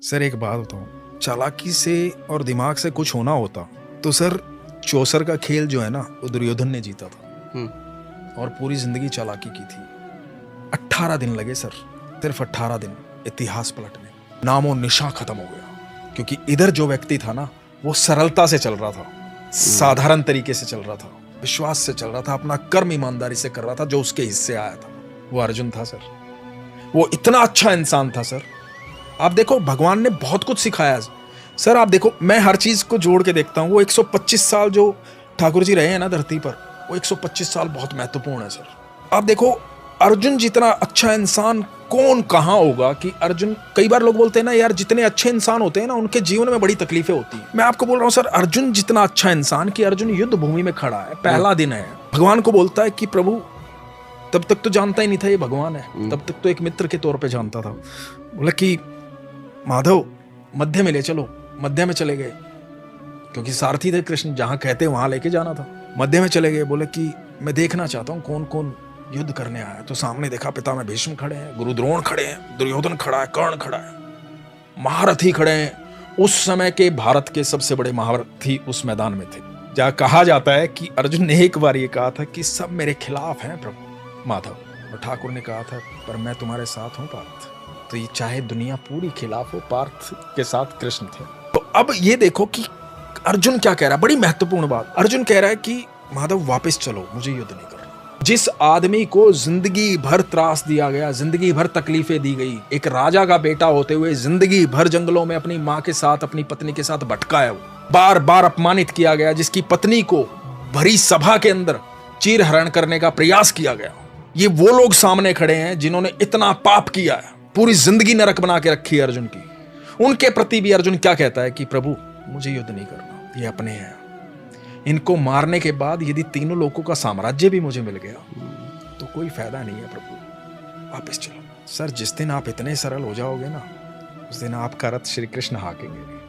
Sir एक बात बताऊं, चालाकी से और दिमाग से कुछ होना होता तो सर चौसर का खेल जो है ना वो दुर्योधन ने जीता था और पूरी जिंदगी चालाकी की थी। 18 दिन लगे सर, सिर्फ 18 दिन इतिहास पलटने, नामो निशा खत्म हो गया। क्योंकि इधर जो व्यक्ति था ना वो सरलता से चल रहा था, साधारण तरीके से चल रहा था, विश्वास से चल रहा था, अपना कर्म ईमानदारी से कर रहा था, जो उसके हिस्से आया था। वो अर्जुन था सर, वो इतना अच्छा इंसान था सर। आप देखो भगवान ने बहुत कुछ सिखाया सर। आप देखो मैं हर चीज को जोड़ के देखता हूँ। वो 125 साल जो ठाकुर जी रहे हैं ना धरती पर, वो 125 साल बहुत महत्वपूर्ण है सर। आप देखो अर्जुन जितना अच्छा इंसान कौन कहाँ होगा कि अर्जुन, कई बार लोग बोलते हैं ना यार जितने अच्छे इंसान होते हैं ना उनके जीवन में बड़ी तकलीफें होती हैं। मैं आपको बोल रहा हूँ सर, अर्जुन जितना अच्छा इंसान कि अर्जुन युद्ध भूमि में खड़ा है, पहला दिन है, भगवान को बोलता है कि प्रभु, तब तक तो जानता ही नहीं था ये भगवान है, तब तक तो एक मित्र के तौर पे जानता था। बोला कि माधव मध्य में ले चलो। मध्य में चले गए क्योंकि सारथी थे कृष्ण, जहां कहते वहां लेके जाना था। मध्य में चले गए, बोले कि मैं देखना चाहता हूँ कौन कौन युद्ध करने आया। तो सामने देखा पिता में भीष्म खड़े हैं, गुरु द्रोण खड़े हैं, दुर्योधन खड़ा है, कर्ण खड़ा है, महारथी खड़े हैं। उस समय के भारत के सबसे बड़े महारथी उस मैदान में थे। जहाँ कहा जाता है कि अर्जुन ने एक बार ये कहा था कि सब मेरे खिलाफ हैं प्रभु माधव, और ठाकुर ने कहा था पर मैं तुम्हारे साथ हूँ पार्थ। तो ये चाहे दुनिया पूरी खिलाफ हो, पार्थ के साथ कृष्ण थे। तो अब ये देखो कि अर्जुन क्या कह रहा है, बड़ी महत्वपूर्ण बात। अर्जुन कह रहा है कि माधव वापस चलो, मुझे युद्ध नहीं करना। जिस आदमी को जिंदगी भर त्रास दिया गया, जिंदगी भर तकलीफें दी गई, एक राजा का बेटा होते हुए जिंदगी भर जंगलों में अपनी माँ के साथ, अपनी पत्नी के साथ भटका है, वो बार बार अपमानित किया गया, जिसकी पत्नी को भरी सभा के अंदर चीर हरण करने का प्रयास किया गया। ये वो लोग सामने खड़े हैं जिन्होंने इतना पाप किया है, पूरी जिंदगी नरक बना के रखी है अर्जुन की। उनके प्रति भी अर्जुन क्या कहता है कि प्रभु मुझे युद्ध नहीं करना, ये अपने हैं। इनको मारने के बाद यदि तीनों लोगों का साम्राज्य भी मुझे मिल गया तो कोई फायदा नहीं है प्रभु, वापस चलो। सर जिस दिन आप इतने सरल हो जाओगे ना, उस दिन आपका रथ श्री कृष्ण हाकेंगे।